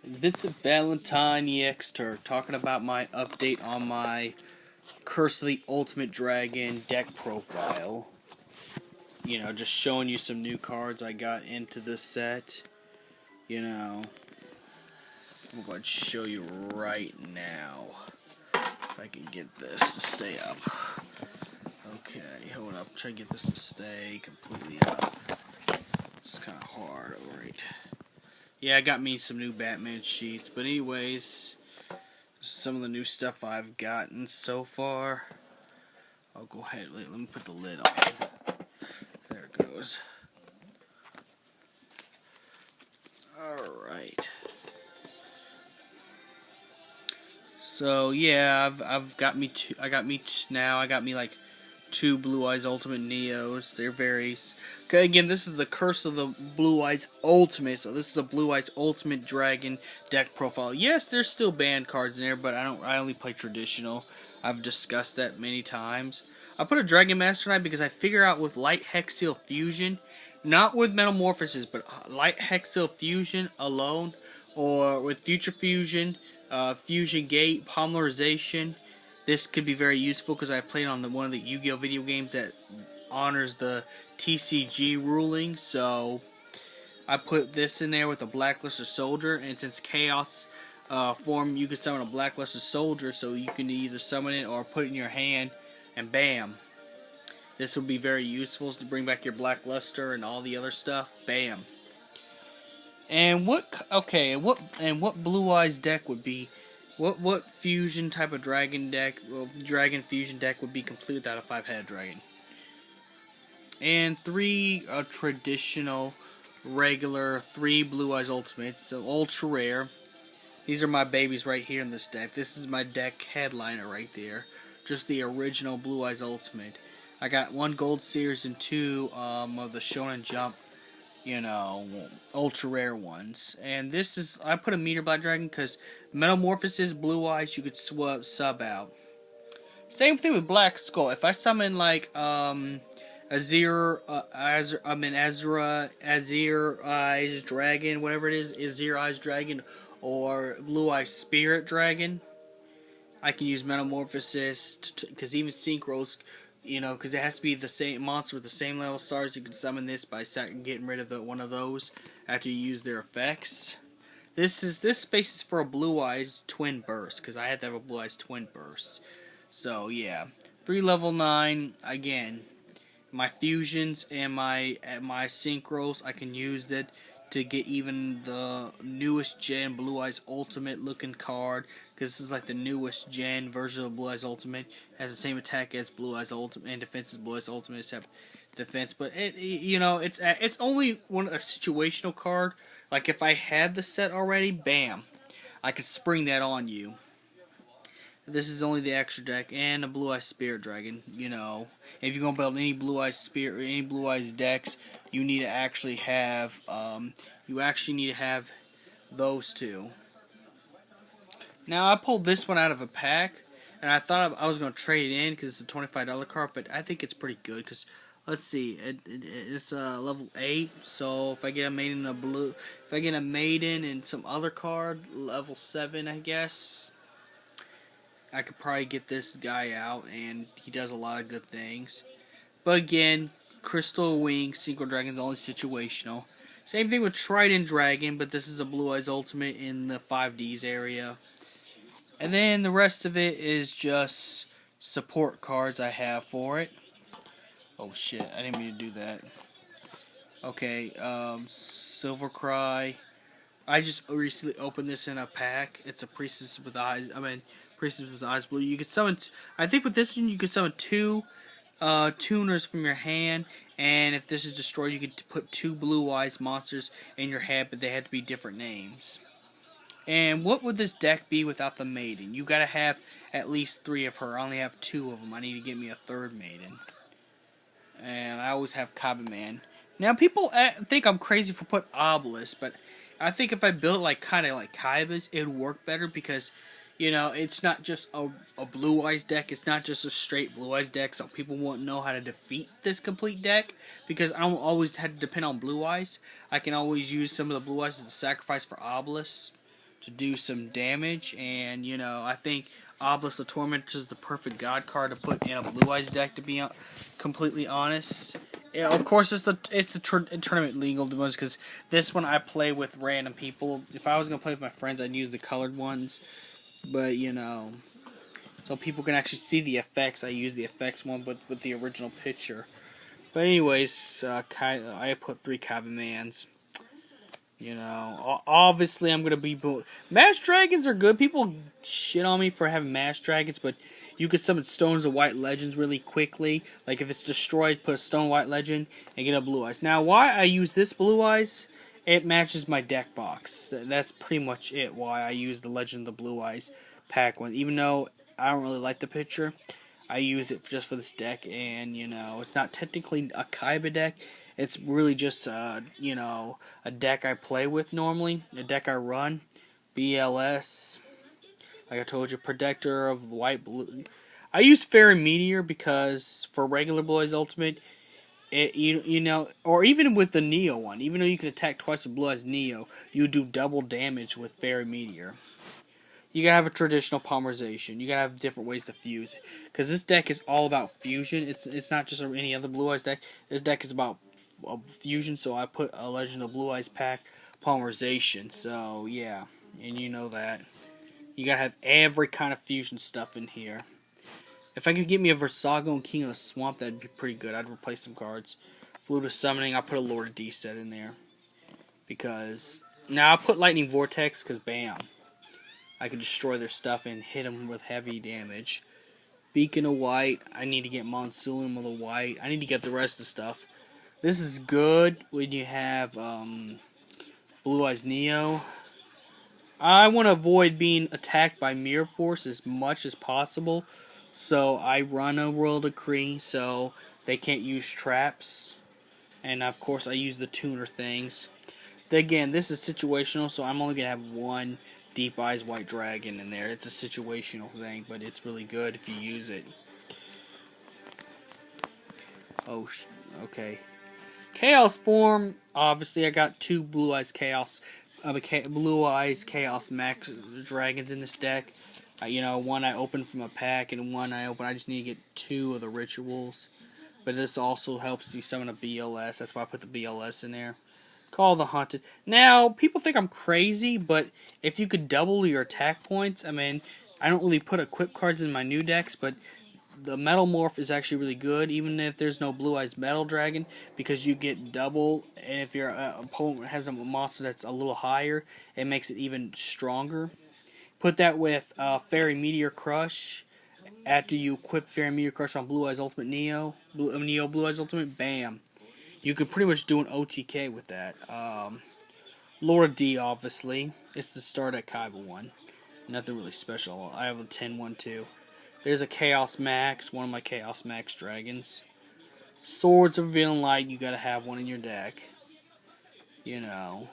Vincent Valentine EXter talking about my update on my Curse of the Ultimate Dragon deck profile. You know, just showing you some new cards I got into this set. You know, I'm going to show you right now. If I can get this to stay up. Okay, hold up. Try to get this to stay completely up. It's kind of hard, alright. Yeah, I got me some new Batman sheets, but anyways, some of the new stuff I've gotten so far. I'll go ahead, let me put the lid on. There it goes. Alright. So yeah, I've got me two. I got me like 2 Blue Eyes Ultimate Neos. They're very. Okay, again, this is the Curse of the Blue Eyes Ultimate. So this is a Blue Eyes Ultimate Dragon deck profile. Yes, there's still banned cards in there, but I only play traditional. I've discussed that many times. I put a Dragon Master Knight because I figure out with Light Hexseal Fusion, not with Metamorphosis, but Light Hexseal Fusion alone, or with Future Fusion, Fusion Gate, Polymerization. This could be very useful because I played on one of the Yu-Gi-Oh video games that honors the TCG ruling. So I put this in there with a Blackluster Soldier, and since Chaos form, you can summon a Blackluster Soldier, so you can either summon it or put it in your hand, and bam. This will be very useful to bring back your Blackluster and all the other stuff. Bam. And what Blue Eyes deck would be? What fusion type of dragon deck, dragon fusion deck would be complete without a 5-headed dragon? And 3 traditional, regular, 3 Blue Eyes Ultimates, so ultra rare. These are my babies right here in this deck. This is my deck headliner right there. Just the original Blue Eyes Ultimate. I got 1 Gold Series and 2 of the Shonen Jump, you know, ultra rare ones. And this is, I put a Meteor Black Dragon because Metamorphosis, Blue Eyes, you could sub out. Same thing with Black Skull. If I summon like Azir Eyes Dragon, whatever it is, Azir Eyes Dragon, or Blue Eyes Spirit Dragon, I can use Metamorphosis because even Synchros. You know, because it has to be the same monster with the same level stars. You can summon this by getting rid of one of those after you use their effects. This space is for a Blue Eyes Twin Burst because I had to have a Blue Eyes Twin Burst. So yeah, 3 level 9 again. My fusions and my synchros, I can use it to get even the newest gen Blue Eyes Ultimate looking card, because this is like the newest gen version of Blue Eyes Ultimate. It has the same attack as Blue Eyes Ultimate and defense as Blue Eyes Ultimate except defense, but you know, it's only a situational card. Like if I had the set already, bam, I could spring that on you. This is only the extra deck and a Blue Eyes Spirit Dragon. You know, if you're gonna build any Blue Eyes Spirit or any Blue Eyes decks, you need to actually have those 2. Now I pulled this one out of a pack, and I thought I was gonna trade it in because it's a $25 card, but I think it's pretty good because let's see, it's level 8. So if I get a maiden in a blue, if I get a maiden and some other card, level 7, I guess. I could probably get this guy out, and he does a lot of good things. But again, Crystal Wing, Synchro Dragon's only situational. Same thing with Trident Dragon, but this is a Blue Eyes Ultimate in the 5Ds area. And then the rest of it is just support cards I have for it. Oh shit, I didn't mean to do that. Okay, Silvercry. I just recently opened this in a pack. It's a Priestess with Eyes. Priestess with Eyes Blue. You can summon. I think with this one you can summon 2 tuners from your hand, and if this is destroyed, you could put 2 Blue Eyes monsters in your hand, but they had to be different names. And what would this deck be without the maiden? You gotta have at least 3 of her. I only have 2 of them. I need to get me a 3rd maiden. And I always have Kabaman. Now people think I'm crazy for putting Obelisk, but I think if I build it kind of like Kaiba's, it would work better because, you know, it's not just a Blue Eyes deck. It's not just a straight Blue Eyes deck, so people won't know how to defeat this complete deck. Because I don't always have to depend on Blue Eyes. I can always use some of the Blue Eyes as a sacrifice for Obelisk. to do some damage. And I think Obelisk the Tormentor is the perfect god card to put in a Blue Eyes deck. To be completely honest, yeah, of course it's the tournament legal ones, because this one I play with random people. If I was gonna play with my friends, I'd use the colored ones, but so people can actually see the effects. I use the effects one with the original picture. But anyways, I put 3 Kavamans. Obviously I'm gonna be Mass Dragons are good. People shit on me for having Mass Dragons, but you can summon Stones of White Legends really quickly. Like if it's destroyed, put a Stone White Legend and get a Blue Eyes. Now, why I use this Blue Eyes? It matches my deck box. That's pretty much it. Why I use the Legend of the Blue Eyes pack one, even though I don't really like the picture. I use it just for this deck, and it's not technically a Kaiba deck. It's really just a deck I play with normally, a deck I run. BLS, like I told you, Protector of White Blue. I use Fairy Meteor because for regular Blue Eyes Ultimate, or even with the Neo one, even though you can attack twice with Blue Eyes Neo, you do double damage with Fairy Meteor. You gotta have a traditional polymerization. You gotta have different ways to fuse it. Because this deck is all about fusion. It's not just any other Blue Eyes deck. This deck is about fusion, so I put a Legend of Blue Eyes pack polymerization. So, yeah. And you know that. You gotta have every kind of fusion stuff in here. If I could get me a Versago and King of the Swamp, that'd be pretty good. I'd replace some cards. Flute of Summoning, I'll put a Lord of D set in there. Because, now I'll put Lightning Vortex, because bam. I can destroy their stuff and hit them with heavy damage. Beacon of White. I need to get Monsoon with a white. I need to get the rest of the stuff. This is good when you have Blue Eyes Neo. I want to avoid being attacked by Mirror Force as much as possible. So I run a Royal Decree so they can't use traps. And of course I use the tuner things. Again, this is situational, so I'm only going to have one Deep Eyes White Dragon in there. It's a situational thing, but it's really good if you use it. Oh, okay. Chaos form, obviously I got 2 Blue Eyes Chaos, Blue Eyes Chaos Max Dragons in this deck. One I opened from a pack, and one I just need to get 2 of the rituals. But this also helps you summon a BLS, that's why I put the BLS in there. Call the Haunted. Now, people think I'm crazy, but if you could double your attack points, I mean, I don't really put equip cards in my new decks, but the Metal Morph is actually really good, even if there's no Blue Eyes Metal Dragon, because you get double, and if your opponent has a monster that's a little higher, it makes it even stronger. Put that with Fairy Meteor Crush. After you equip Fairy Meteor Crush on Blue Eyes Ultimate Neo, Blue Eyes Ultimate, bam. You could pretty much do an OTK with that. Laura D, obviously. It's the start at Kaiba one. Nothing really special. I have a 10-1 too. There's a Chaos Max, one of my Chaos Max dragons. Swords of Villain Light, you gotta have one in your deck. I'll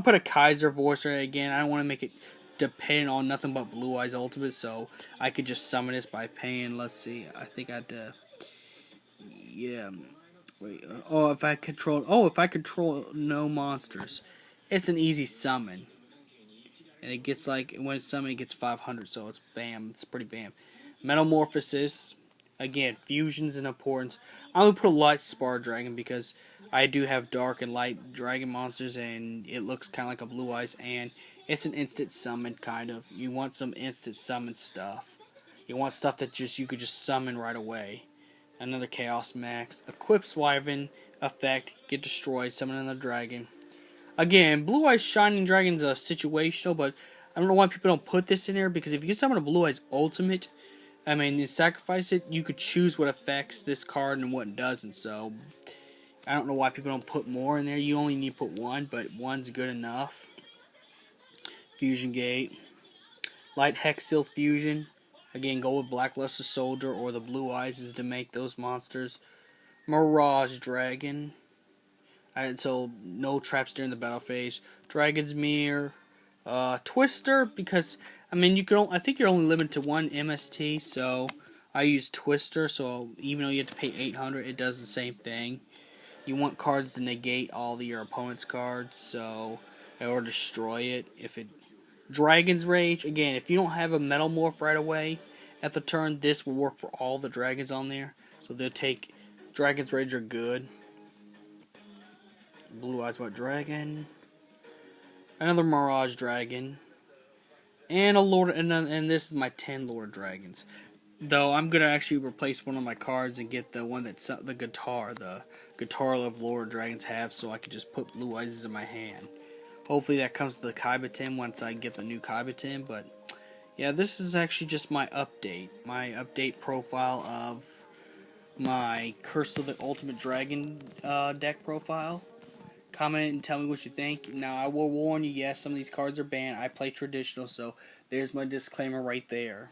put a Kaiser Voicer again. I don't want to make it dependent on nothing but Blue Eyes Ultimate, so I could just summon this by paying, let's see, I think I'd, yeah. Wait, if I control no monsters. It's an easy summon. And it gets when it's summoned, it gets 500, so it's bam. It's pretty bam. Metamorphosis. Again, fusion's an importance. I only put a light Spar Dragon because I do have dark and light dragon monsters, and it looks kind of like a Blue Eyes, and it's an instant summon, kind of. You want some instant summon stuff. You want stuff that you could just summon right away. Another Chaos Max. Equips Wyvern effect. Get destroyed. Summon another dragon. Again, Blue Eyes Shining Dragon's a situational, but I don't know why people don't put this in there, because if you summon a Blue Eyes Ultimate, I mean, you sacrifice it, you could choose what affects this card and what doesn't, so I don't know why people don't put more in there. You only need to put 1, but 1's good enough. Fusion Gate. Light Hexil Fusion. Again, go with Blackluster Soldier or the Blue Eyes is to make those monsters. Mirage Dragon. So no traps during the battle phase. Dragon's Mirror. Twister, because I mean I think you're only limited to 1 MST, so I use Twister, so even though you have to pay 800, it does the same thing. You want cards to negate all your opponent's cards, so or destroy it if it Dragon's Rage, again, if you don't have a Metal Morph right away at the turn, this will work for all the dragons on there. So they'll take... Dragon's Rage are good. Blue Eyes White Dragon. Another Mirage Dragon. And a Lord... And this is my 10 Lord Dragons. Though I'm going to actually replace one of my cards and get the one that's the guitar of Lord Dragons have, so I can just put Blue Eyes in my hand. Hopefully that comes to the Kaibatin once I get the new Kaibatin, but yeah, this is actually just my update profile of my Curse of the Ultimate Dragon deck profile. Comment and tell me what you think. Now, I will warn you, yes, some of these cards are banned. I play traditional, so there's my disclaimer right there.